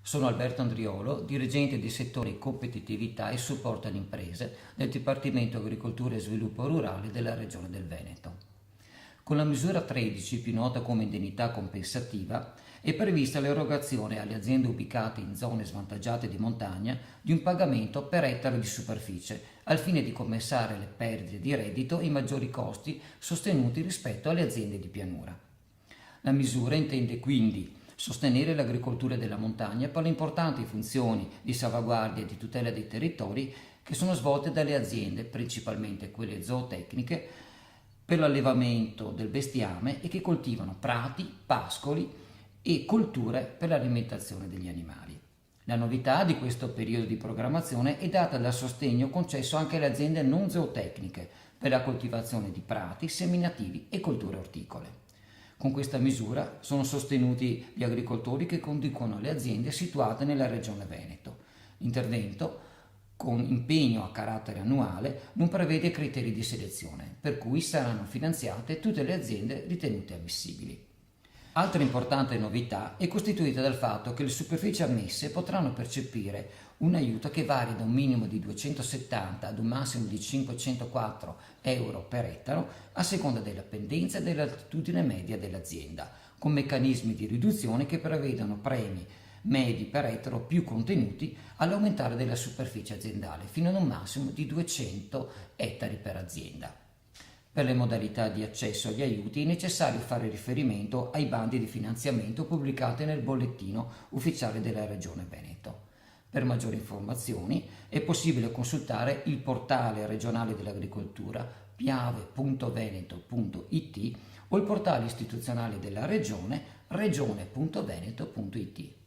Sono Alberto Andriolo, dirigente di settore competitività e supporto alle imprese del Dipartimento Agricoltura e Sviluppo Rurale della Regione del Veneto. Con la misura 13, più nota come indennità compensativa, è prevista l'erogazione alle aziende ubicate in zone svantaggiate di montagna di un pagamento per ettaro di superficie, al fine di compensare le perdite di reddito e i maggiori costi sostenuti rispetto alle aziende di pianura. La misura intende quindi sostenere l'agricoltura della montagna per le importanti funzioni di salvaguardia e di tutela dei territori che sono svolte dalle aziende, principalmente quelle zootecniche, per l'allevamento del bestiame e che coltivano prati, pascoli e colture per l'alimentazione degli animali. La novità di questo periodo di programmazione è data dal sostegno concesso anche alle aziende non zootecniche per la coltivazione di prati, seminativi e colture orticole. Con questa misura sono sostenuti gli agricoltori che conducono le aziende situate nella regione Veneto. L'intervento, con impegno a carattere annuale, non prevede criteri di selezione, per cui saranno finanziate tutte le aziende ritenute ammissibili. Altra importante novità è costituita dal fatto che le superfici ammesse potranno percepire un aiuto che varia da un minimo di 270 ad un massimo di 504 euro per ettaro a seconda della pendenza e dell'altitudine media dell'azienda, con meccanismi di riduzione che prevedono premi medi per ettaro più contenuti all'aumentare della superficie aziendale fino ad un massimo di 200 ettari per azienda. Per le modalità di accesso agli aiuti è necessario fare riferimento ai bandi di finanziamento pubblicati nel bollettino ufficiale della Regione Veneto. Per maggiori informazioni è possibile consultare il portale regionale dell'agricoltura piave.veneto.it o il portale istituzionale della Regione regione.veneto.it.